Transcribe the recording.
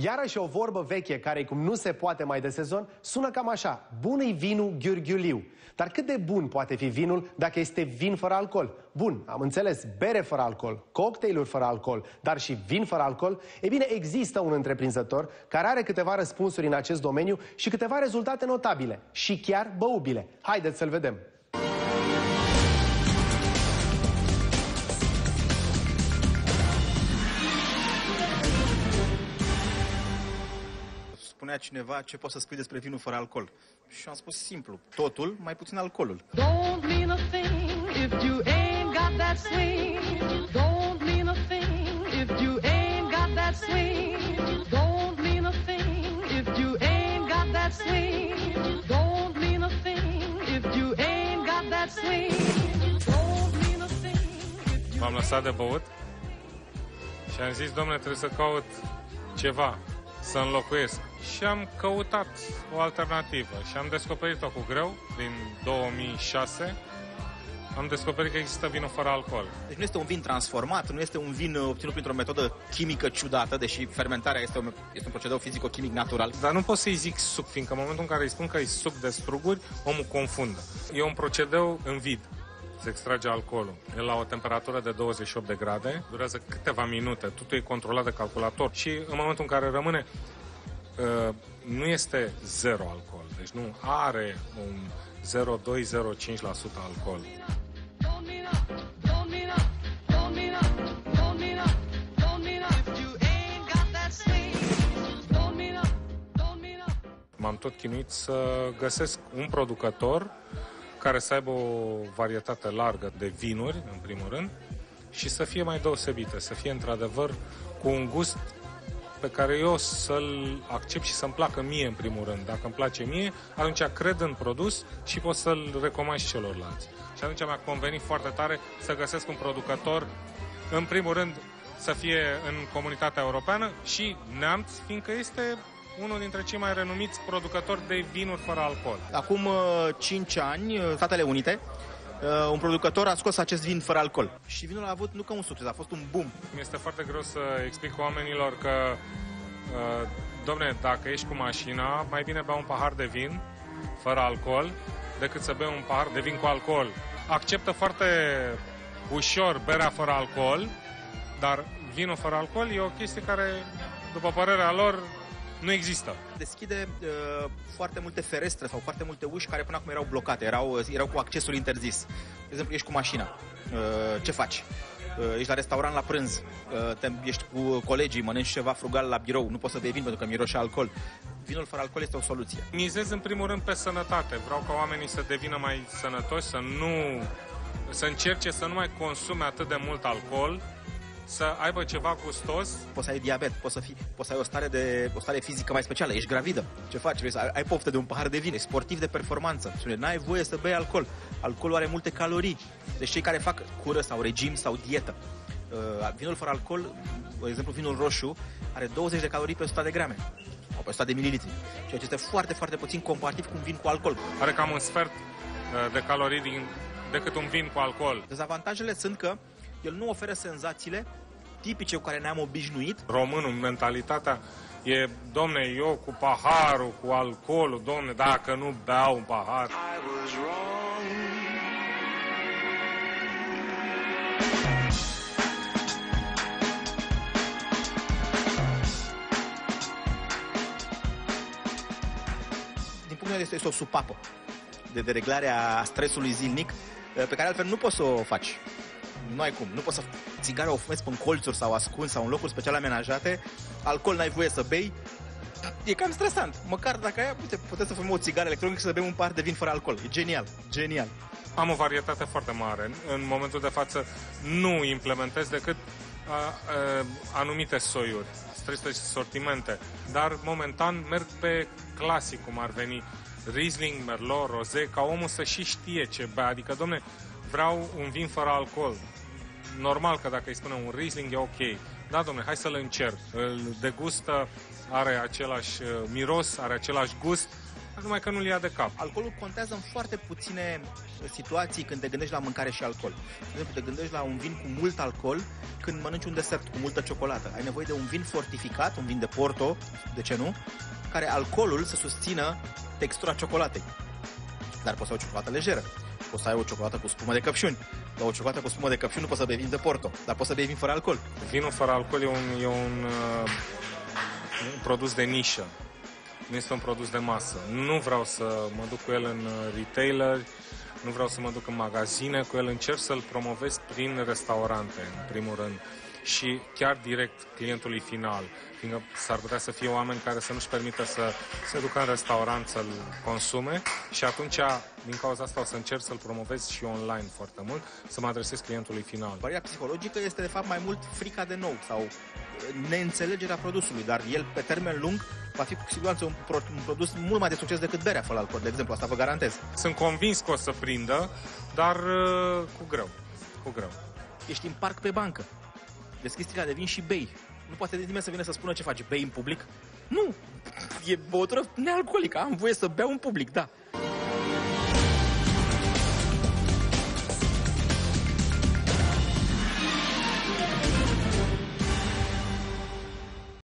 Iarăși o vorbă veche, care cum nu se poate mai de sezon, sună cam așa: bun-i vinul ghiurghiuliu. Dar cât de bun poate fi vinul dacă este vin fără alcool? Bun, am înțeles, bere fără alcool, cocktailuri fără alcool, dar și vin fără alcool? E bine, există un întreprinzător care are câteva răspunsuri în acest domeniu și câteva rezultate notabile și chiar băubile. Haideți să-l vedem! Spunea cineva ce poți să spui despre vinul fără alcool. Și am spus simplu, totul, mai puțin alcoolul. Don't mean a thing if you ain't got that swing. Don't mean a thing if you ain't got that swing. Don't mean a thing if you ain't got that swing. Don't mean a thing if you ain't got that swing. Don't mean a thing if you... M-am lăsat de băut și am zis, domnule, trebuie să caut ceva să înlocuiesc. Și am căutat o alternativă și am descoperit-o cu greu, din 2006. Am descoperit că există vinul fără alcool. Deci nu este un vin transformat, nu este un vin obținut printr-o metodă chimică ciudată, deși fermentarea este un procedeu fizico-chimic natural. Dar nu pot să-i zic suc, fiindcă în momentul în care îi spun că e suc de struguri, omul confundă. E un procedeu în vid. Se extrage alcoolul. E la o temperatură de 28 de grade, durează câteva minute, totul e controlat de calculator și în momentul în care rămâne, nu este zero alcool, deci nu are un 0,2-0,5% alcool. M-am tot chinuit să găsesc un producător care să aibă o varietate largă de vinuri, în primul rând, și să fie mai deosebită, să fie într-adevăr cu un gust pe care eu să-l accept și să-mi placă mie, în primul rând. Dacă îmi place mie, atunci cred în produs și pot să-l recomand și celorlalți. Și atunci mi-a convenit foarte tare să găsesc un producător, în primul rând, să fie în comunitatea europeană și neamț, fiindcă este unul dintre cei mai renumiți producători de vinuri fără alcool. Acum 5 ani, în Statele Unite, un producător a scos acest vin fără alcool. Și vinul a avut nu ca un succes, a fost un boom. Mi-este foarte greu să explic oamenilor că, domne, dacă ești cu mașina, mai bine bea un pahar de vin fără alcool decât să bei un pahar de vin cu alcool. Acceptă foarte ușor berea fără alcool, dar vinul fără alcool e o chestie care, după părerea lor, nu există. Deschide foarte multe ferestre sau foarte multe uși care până acum erau blocate, erau cu accesul interzis. De exemplu, ești cu mașina, ce faci? Ești la restaurant la prânz, ești cu colegii, mănânci ceva frugal la birou, nu poți să bei vin pentru că miroși alcool. Vinul fără alcool este o soluție. Mizez în primul rând pe sănătate. Vreau ca oamenii să devină mai sănătoși, să încerce să nu mai consume atât de mult alcool, să aibă ceva gustos. Poți să ai diabet, poți să ai o stare fizică mai specială, ești gravidă. Ce faci? Vrei să ai poftă de un pahar de vin, ești sportiv de performanță. Spune, n-ai voie să bei alcool. Alcoolul are multe calorii. Deci cei care fac cură sau regim sau dietă. Vinul fără alcool, de exemplu vinul roșu, are 20 de calorii pe 100 de grame. Sau pe 100 de mililitri. Ceea ce este foarte, foarte puțin comparativ cu un vin cu alcool. Are cam un sfert de calorii decât un vin cu alcool. Dezavantajele sunt că el nu oferă senzațiile tipice cu care ne-am obișnuit. Românul, mentalitatea e, domne, eu cu paharul, cu alcoolul, domne, dacă nu beau un pahar. Din punctul meu de vedere este o supapă de reglare a stresului zilnic, pe care altfel nu poți să o faci. Nu ai cum, nu poți să țigară o fumezi pe colțuri sau ascuns sau în locuri special amenajate, alcool n-ai voie să bei, e cam stresant. Măcar dacă aia, puteți să fumăm o țigară electronică și să bem un pahar de vin fără alcool. E genial, genial. Am o varietate foarte mare. În momentul de față nu implementez decât anumite soiuri, stricte sortimente, dar momentan merg pe clasic, cum ar veni Riesling, Merlot, Rosé, ca omul să și știe ce bea. Adică, domne, vreau un vin fără alcool. Normal că dacă îi spune un Riesling e ok. Da, domne, hai să-l încerc. Îl degustă, are același miros, are același gust. numai că nu-l ia de cap. Alcoolul contează în foarte puține situații când te gândești la mâncare și alcool. De exemplu, te gândești la un vin cu mult alcool când mănânci un desert cu multă ciocolată. Ai nevoie de un vin fortificat, un vin de Porto, de ce nu, care alcoolul să susțină textura ciocolatei. Dar poți să ai o ciocolată lejeră. Poți să ai o ciocolată cu spumă de căpșuni. Dar o ciocolată cu spumă de căpșuni nu poți să bei vin de Porto, dar poți să bei vin fără alcool. Vinul fără alcool e un produs de nișă. Nu este un produs de masă. Nu vreau să mă duc cu el în retailer, nu vreau să mă duc în magazine cu el, încerc să-l promovez prin restaurante, în primul rând. Și chiar direct clientului final, fiindcă s-ar putea să fie oameni care să nu-și permită să se ducă în restaurant să-l consume și atunci, din cauza asta, o să încerc să-l promovez și online foarte mult, să mă adresez clientului final. Bariera psihologică este, de fapt, mai mult frica de nou sau neînțelegerea produsului, dar el, pe termen lung, va fi cu siguranță un produs mult mai de succes decât berea fără alcool, de exemplu, asta vă garantez. Sunt convins că o să prindă, dar cu greu. Ești în parc pe bancă, deschizi sticla de vin și bei. Nu poate nimeni să vină să spună ce faci, bei în public? Nu, e băutură nealcoolică, am voie să beau în public, da.